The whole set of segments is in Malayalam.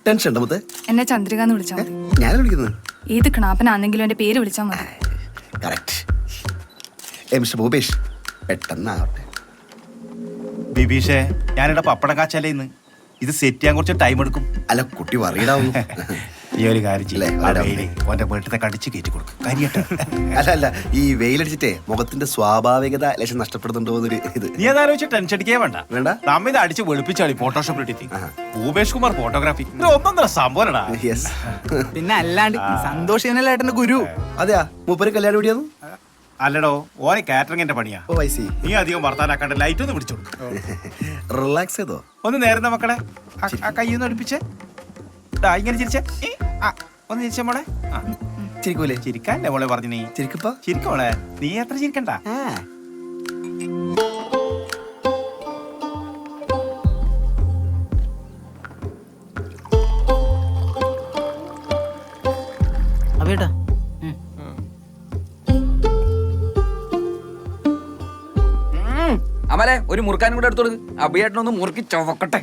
ടെൻഷൻ ഉണ്ടോ മുത്തേ? എന്നെ ചന്ദ്രിക എന്ന് വിളിച്ചാൽ മതി. ഞാനും വിളിക്കുന്നത്. ഏത് കണാപ്പനാണെങ്കിലും എന്റെ പേര് വിളിച്ചാൽ മതി. കറക്റ്റ്. മിസ്റ്റർ ഭൂപേഷ്, പെട്ടെന്നാവട്ടെ. ബിബീഷേ, ഞാനിവിടെ പപ്പടം കാച്ചല്ലേ ഇന്ന്. ഇത് സെറ്റ് ചെയ്യാൻ കുറച്ച് ടൈം എടുക്കും. അല്ല, കുട്ടി വറീടാവുന്നു. ഈ ഒരു കാര്യം ചെയ്യേ, ഓന്റെ വീട്ടിലത്തെ കടിച്ച് കയറ്റി കൊടുക്കും. കരിയട്ടെ. അല്ല, ഈ വെയിലടിച്ചിട്ടേ മുഖത്തിന്റെ സ്വാഭാവികത ലക്ഷം നഷ്ടപ്പെടുന്നുണ്ടോ എന്നൊരു ഇത്. നീ അതാലോചിച്ച് ടെൻഷൻ അടിക്കേ വേണ്ട. നമ്മ ഇത് അടിച്ച് വെളുപ്പിച്ചാളി ഫോട്ടോഷോപ്പ് ഇട്ടിട്ട്. ഭൂപേഷ് കുമാർ ഫോട്ടോഗ്രാഫി ഒന്നൊന്നര സംഭവനടാ. പിന്നെ അല്ലാണ്ട് സന്തോഷ് ഏട്ടന്റെ ഗുരു. അതെയാ, മൂപ്പര് കല്യാണം എവിടെയാന്നു? അല്ലടോ, ഓനെ കാറ്ററിംഗിന്റെ പണിയാ. ഓ, ഐ സി. നീ അധികം വർത്താനാക്കാണ്ട് ലൈറ്റ് ഒന്ന് പിടിച്ചോളൂ. റിലാക്സ് ചെയ്തോ? ഒന്ന് നേരുന്ന മക്കളെ, ആ കയ്യൊന്ന് അടുപ്പിച്ചേ. ഇങ്ങനെ ചിരിച്ചേ. ഒന്ന് ചിരിച്ച മോളെ. ചിരിക്കൂലേ? ചിരിക്കാല്ലേ മോളെ പറഞ്ഞു. നീ ചിരിക്കപ്പാ. ചിരിക്കോളെ, നീ എത്ര ചിരിക്കണ്ട. അവേട്ടാ അമലെ ഒരു മുറുക്കാനും കൂടെ എടുത്തോളൂ. അഭിയേട്ടനൊന്ന് മുറുക്കി ചവക്കട്ടെ.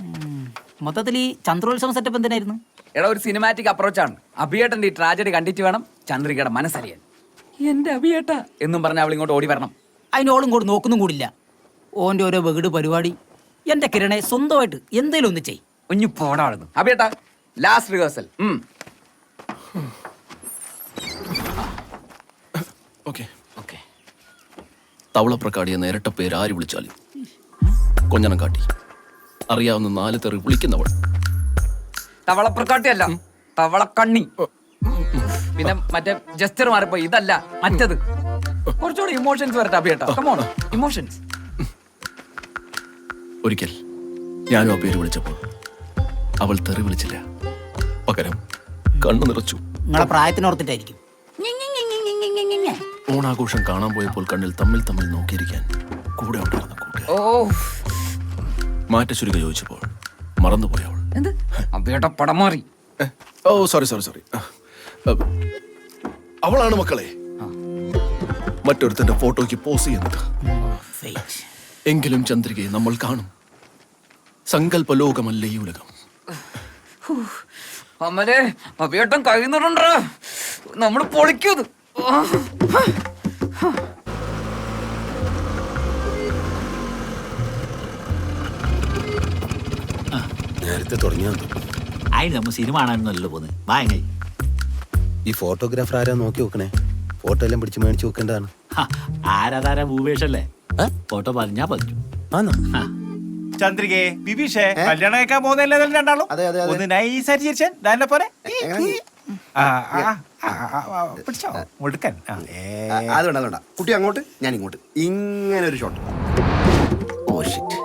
മൊത്തത്തിൽ ഈ ചന്ദ്രോത്സവം സെറ്റപ്പ് എന്തിനായിരുന്നു? എടാ, ഒരു സിനിമാറ്റിക് അപ്രോച്ചാണ്. അഭിയേട്ടന്റെ ഈ ട്രാജഡി കണ്ടിട്ട് വേണം ചന്ദ്രികയുടെ മനസ്സറിയാൻ. എന്റെ അഭിയേട്ട എന്നും പറഞ്ഞ അവൾ ഇങ്ങോട്ട് ഓടി വരണം. അതിനോളും കൂടി നോക്കുന്നും കൂടില്ല. ഓന്റെ ഓരോ വെകിട് പരിപാടി. എന്റെ കിരണെ സ്വന്തമായിട്ട് എന്തേലും ഒന്ന് ചെയ്. ഒഞ്ഞു പോടാളുന്നു. അഭിയേട്ട, ലാസ്റ്റ് റിഹേഴ്സൽ. തവളപ്രക്കാടി എന്ന ഇരട്ട പേര് ആര് വിളിച്ചാലും കൊഞ്ഞനം കാട്ടി അറിയാവുന്ന 4 തെറി വിളിക്കുന്നവൾ. തവളപ്രക്കാട്ടിയല്ല, തവളക്കണ്ണി. പിന്നെ മറ്റേ ജസ്റ്റർ മാറിപ്പോ. ഇതല്ല, മറ്റത്. കുറച്ചുകൂടി ഇമോഷൻസ് വരട്ടെ അഭിയേട്ട. Come on, emotions. ഒരിക്കൽ ഞാനും ആ പേര് വിളിച്ചപ്പോൾ അവൾ തെറി വിളിച്ചില്ല, പകരം കണ്ണു നിറച്ചു. നിങ്ങളെ പ്രായത്തിനോർത്തിട്ടായിരിക്കും. ഓണാഘോഷം കാണാൻ പോയപ്പോൾ കണ്ണിൽ തമ്മിൽ നോക്കിയിരിക്കാൻ കൂടെ ഉണ്ടായിരുന്ന കൂട്ടുകാർ മാറ്റച്ചുരുക ചോദിച്ചപ്പോൾ മറന്നുപോയവൾ. എന്ത് അഭിയേട്ട പടം മാറി? ഓ സോറി. അവളാണ് മക്കളെ മറ്റൊരുത്തന്റെ ഫോട്ടോയ്ക്ക് പോസ് ചെയ്യുന്നത്. എങ്കിലും ചന്ദ്രികയെ നമ്മൾ കാണും. സങ്കല്പലോകമല്ല ഈ ഉലകം. അമ്മലെ, അഭിയേട്ടൻ കഴിയുന്നുണ്ടോ? നമ്മൾ പൊളിക്കത്. നേരത്തെ തുടങ്ങിയാന്ന്. അതിന് നമ്മൾ സിനിമ കാണാനൊന്നല്ലോ പോകുന്നത്. വാങ്ങി ഈ ഫോട്ടോഗ്രാഫർ ആരാ നോക്കി നോക്കണേ? ഫോട്ടോ എല്ലാം പിടിച്ച് മേടിച്ച് വെക്കേണ്ടതാണ്. ആരാധാര ഭൂപേഷല്ലേ? ഫോട്ടോ പറഞ്ഞാ പറ്റും. ചന്ദ്രികേ, ബിബീഷേ, കല്യാണം കഴിക്കാൻ പോകുന്നല്ലേ രണ്ടാളും? ഒന്ന് നൈസായിട്ട് ചിരിച്ചാൻ ദാനെ പോലെ. പിടിച്ചോ മുടുക്കൻ. അതുകൊണ്ടാ കുട്ടി അങ്ങോട്ട്, ഞാൻ ഇങ്ങോട്ട്, ഇങ്ങനെ ഒരു ഷോട്ട്. Oh shit.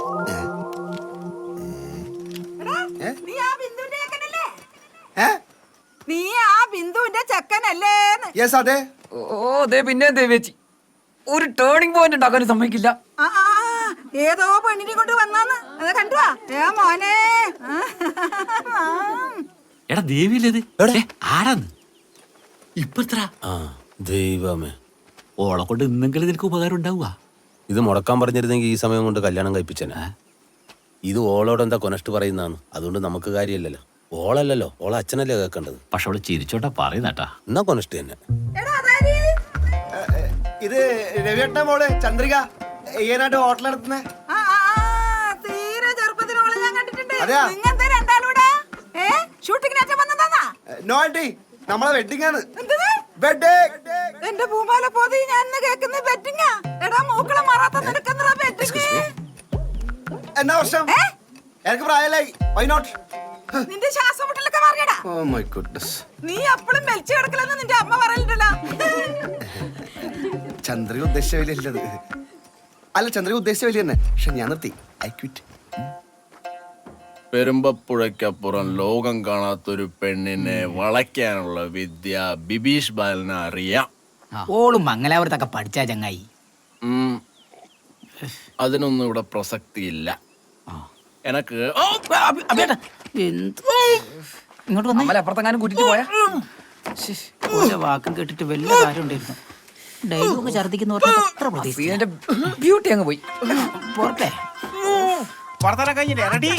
നീ ആ ബിന്ദുവിന്റെ ചെക്കനല്ലേ? യെസ്, അതെ. ഓ ദേ, പിന്നെ ദേവേച്ചി ഒരു ടേണിംഗ് പോയിന്റ് ഉണ്ടാക്കാൻ സമ്മതിക്കില്ല. ഏതോ പെണ്ണിനെ കൊണ്ട് വന്നാന്ന് അത് കണ്ടുവാ. മോനെ, എടാ ദേവിയില്ലത് ആരാന്ന് ഇപ്പത്ര ദൈവമേ, ഓളെ കൊണ്ട് ഇന്നെങ്കിലും നിനക്ക് ഉപകാരം ഉണ്ടാവുക. ഇത് മുടക്കാൻ പറഞ്ഞിരുന്നെങ്കിൽ ഈ സമയം കൊണ്ട് കല്യാണം കഴിപ്പിച്ചനെ. ഇത് ഓളോട് എന്താ കൊനസ്റ്റ് പറയുന്നതാണ്. അതുകൊണ്ട് നമുക്ക് കാര്യമില്ലല്ലോ. ഓളല്ലല്ലോ, ഓളെ അച്ഛനല്ലേ കേൾക്കേണ്ടത്. പക്ഷെ അവള് ചിരിച്ചോട്ടാ പറയുന്നേട്ടാ. എന്നാ കൊനസ്റ്റ് തന്നെ. ഇത് രവിയേട്ട മോള് ചന്ദ്രിക ഏനായിട്ട് ഹോട്ടൽ നടത്തുന്നേ. തീരെ ചെറുപ്പത്തിനോളെ ഞാൻ കണ്ടിട്ടുണ്ട്. അതെയാ? നിങ്ങെന്താ രണ്ടാളൂടെ ഷൂട്ടിങ്ങിനൊക്കെ വന്നതാ? നോ ആന്റി, നമ്മളെ വെഡിങ് ആണ്. എന്റെ പൂമാല പോതി ഞാൻ കേൾക്കുന്ന വെഡിങ്ങാ. എടാ മൂക്കളെ മാറാത്ത നിനക്കെന്താ വെഡിങ്? എന്നാ വർഷം? എനിക്ക് പ്രായമായി. Why not? നിന്റെ ശ്വാസം മുട്ടലൊക്കെ മാറിയടാ. Oh my goodness. നീ അപ്പളും മെലിച്ചു കിടക്കലെന്ന് നിന്റെ അമ്മ പറയലുണ്ടല്ലോ. ചന്ദ്രിക ഉദ്ദേശിച്ച വലിയല്ലത്. അല്ല, ചന്ദ്രിക ഉദ്ദേശിച്ച വലിയ തന്നെ. പക്ഷെ ഞാൻ നിർത്തി. I quit. പെരുമ്പപ്പുഴയ്ക്കപ്പുറം ലോകം കാണാത്തൊരു പെണ്ണിനെ വളയ്ക്കാനുള്ള വിദ്യ ബിബീഷ് ബാലന് അറിയാം. ഓളും മംഗലാപുരത്തൊക്കെ പഠിച്ചാ ചങ്ങായി. അതിനൊന്നും ഇവിടെ പ്രസക്തിയില്ല. എനക്ക് ഇങ്ങോട്ട് വന്നേ. അമ്മലെ അപ്പുറത്തെങ്ങാനും കൂട്ടിട്ട് പോയാ വാക്കും കേട്ടിട്ട് വലിയ കാര്യം ഉണ്ടായിരുന്നു. ഡയലോഗ് ഛർദിക്കുന്നവർക്ക് അത്ര പ്രതീക്ഷ. ബ്യൂട്ടി അങ്ങ് പോയി. പോട്ടെ. വർത്തമാനം കഴിഞ്ഞില്ലേ? റെഡി?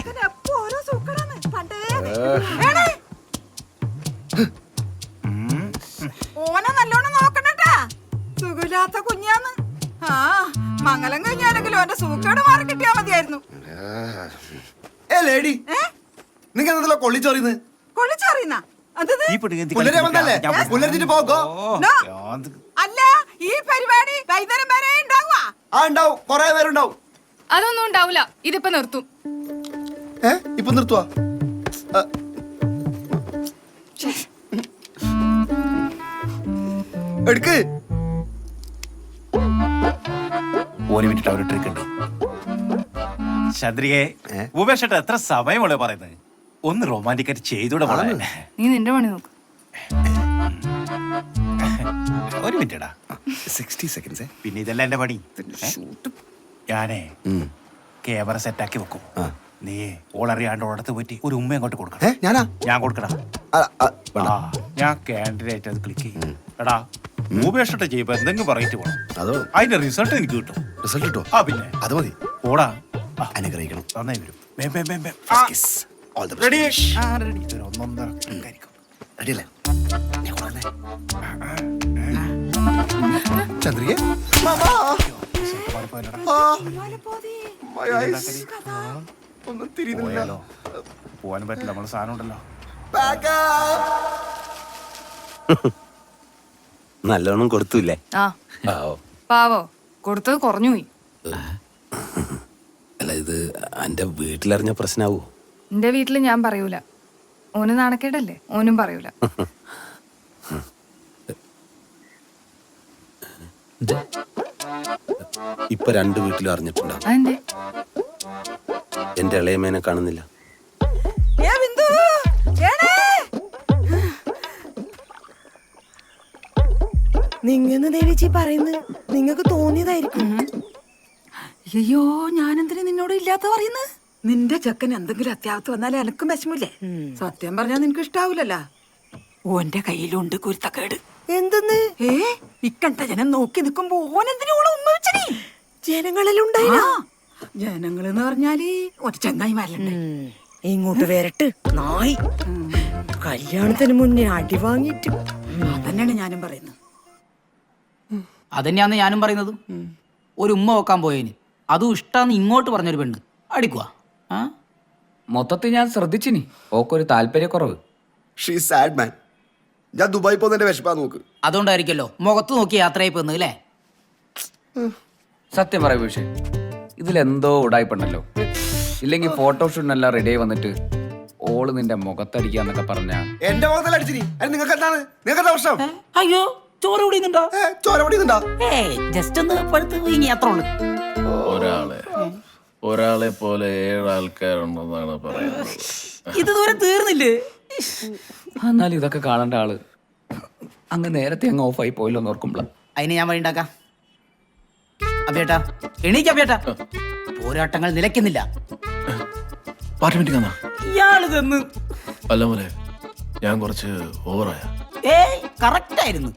കൊള്ളിച്ചോറിന്ന് കൊള്ളിച്ചറിയുന്ന അതത് ഈ പെണ്ണ് എന്ത് പുല്ലരെ വന്നല്ലേ കളിപ്പിക്കാ? പുല്ലരിച്ചിട്ട് പോകോ നോ. ഭ്രാന്ത്. അല്ല ഈ പരിപാടി വൈകുന്നേരം വരെ ഉണ്ടാവുക. ആ ഉണ്ടാവും കൊറേ പേരുണ്ടാവും. അതൊന്നും ഉണ്ടാവില്ല. ഇതിപ്പോ നിർത്തും. ഇപ്പൊ നിർത്തുവാ. എടുക്ക്. ഒരു മിനിറ്റ് ഒരു ട്രിക്ക് ഉണ്ട്. ചന്ദ്രികയെ ഉപേക്ഷ എത്ര സമയമുള്ള പറയുന്നത്? ഒന്ന് റൊമാൻറ്റിക് ആയിട്ട് ചെയ്തൂടെ മോളെ? നീ നിന്റെ പണി നോക്ക്. ഒരു മിനിറ്റടാ. 60 seconds. പിന്നെ ഇതെല്ലാം എന്റെ പണി. ഞാനേ ക്യാമറ സെറ്റാക്കി വെക്കും. നീ ഓളറിയാണ്ട് ഓടത്ത് പോയിട്ട് ഒരു ഉമ്മ അങ്ങോട്ട് കൊടുക്കണം. ഞാനാ ഞാൻ കൊടുക്കടാ. ഞാൻ കാൻഡിഡേറ്റ് അത് ക്ലിക്ക് ചെയ്യും. എടാ ഉപേക്ഷ ചെയ്യുമ്പോ എന്തെങ്കിലും പറയിട്ട് പോണം. അതോ അതിന്റെ റിസൾട്ട് എനിക്ക് കിട്ടും. റിസൾട്ട് കിട്ടോ? ആ പിന്നെ അത് മതി. ഓടാ അനുഗ്രഹിക്കണം. നന്നായി വരും. All the best. റെഡി? ഒന്നൊന്നര ക്ലിക്കായിരിക്കും. Ready അല്ലേ? നീ കൊടുക്കുന്നേ. ചന്ദ്രിക ഒന്നും തിരിയുന്നില്ല. പോയാലോ? പോവാനും പറ്റില്ല. നമ്മള് സാധനം ഉണ്ടല്ലോ. നല്ലോണം കൊടുത്തൂല്ലേ? ആ പാവോ കൊടുത്തത് കുറഞ്ഞുപോയി. അല്ല ഇത് എന്റെ വീട്ടിലറിഞ്ഞ പ്രശ്നാവോ? എന്റെ വീട്ടില് ഞാൻ പറയൂല. ഓന് നാണക്കേടല്ലേ, ഓനും പറയൂല. ഇപ്പൊ രണ്ട് വീട്ടിലും അറിഞ്ഞിട്ടുണ്ടാവും. അതെന്തേ? എന്റെ ഇളയമേനെ കാണുന്നില്ല. ഏ ബിന്ദു, ഏടേ? നിങ്ങന്ന് ദേവിച്ചി പറയുന്നത് നിങ്ങക്ക് തോന്നിയതായിരിക്കും. അയ്യോ ഞാനെന്തിനാ നിന്നോട് ഇല്ലാത്ത പറയുന്നത്? നിന്റെ ചെക്കൻ എന്തെങ്കിലും അത്യാവശ്യം വന്നാലേ എനക്കും വിഷമില്ലേ? സത്യം പറഞ്ഞാൽ നിനക്ക് ഇഷ്ടാവൂലല്ലോ. ഓന്റെ കയ്യിലുണ്ട് കുരുത്തക്കേട്. എന്തെന്ന്? ഇക്കണ്ട ജനം നോക്കി നിക്കുമ്പോ ഓനെന്തിനോളം ഉമ്മ വെച്ചടി? ജനങ്ങളിലുണ്ടായി. ജനങ്ങളെന്ന് പറഞ്ഞാല് ഒരു ചങ്ങായിമാരല്ലേ. ഇങ്ങോട്ട് വരട്ട് നായി. കല്യാണത്തിന് മുന്നേ അടി വാങ്ങിട്ട്. അതന്നെയാണ് ഞാനും പറയുന്നത്. അതന്നെയാന്ന് ഞാനും പറയുന്നത്. ഒരു ഉമ്മ വെക്കാൻ പോയതിന് അതും ഇഷ്ടാന്ന് ഇങ്ങോട്ട് പറഞ്ഞൊരു പെണ്ണ് അടിക്കുക. മൊത്തത്തിൽ ഞാൻ ശ്രദ്ധിച്ചിനി ഓക്കൊരു താല്പര്യക്കുറവ്. ഷീ സാഡ് മാൻ. ഞാൻ ദുബായി പോകുന്നതിന്റെ വിഷപ്പാ നോക്ക്. അതുകൊണ്ടായിരിക്കല്ലോ മുഖത്ത് നോക്കി യാത്രയായി പോന്ന് അല്ലേ? സത്യം പറയൂ പക്ഷേ ഇതിലെന്തോ ഉടായിപ്പുണ്ടല്ലോ. ഇല്ലെങ്കിൽ ഫോട്ടോഷൂട്ടിനെല്ലാം റെഡി ആയി വന്നിട്ട് ഓള് നിന്റെ മുഖത്തടിക്കാന്നൊക്കെ പറഞ്ഞ എന്റെ മുഖത്തല്ല അടിച്ചിരി. നിങ്ങൾക്ക് എന്താണ്? നിങ്ങൾക്ക് എന്താ പ്രശ്നം? അയ്യോ ചോറ് കുടിയുന്നുണ്ടോ? ചോര പൊടിയുന്നുണ്ടോ? ജസ്റ്റ് ഒന്ന് പഴുത്ത് വീങ്ങി അത്ര ഉള്ളു. ഒരാളെ പോലെ 7 ആൾക്കാരുണ്ടെന്നാണ് പറയുന്നത്. ഇതുവരെ തീർന്നില്ലേ? എന്നാലും ഇതൊക്കെ കാണേണ്ട ആള് അങ്ങ് നേരത്തെ അങ്ങ് ഓഫായി പോയില്ലോ എന്ന് ഓർക്കുമ്പോൾ അതിന് ഞാൻ വഴി ഉണ്ടാക്കാം. അഭിയേട്ടാ എണീക്ക് അഭിയേട്ടാ. പോരാട്ടങ്ങൾ നിലയ്ക്കുന്നില്ല. പാർട്ടി മീറ്റിംഗ് ആണോ? ഇയാള് തന്ന് അല്ല മോനെ, ഞാൻ കുറച്ച് ഓവറായ. കറക്റ്റ് ആയിരുന്നു.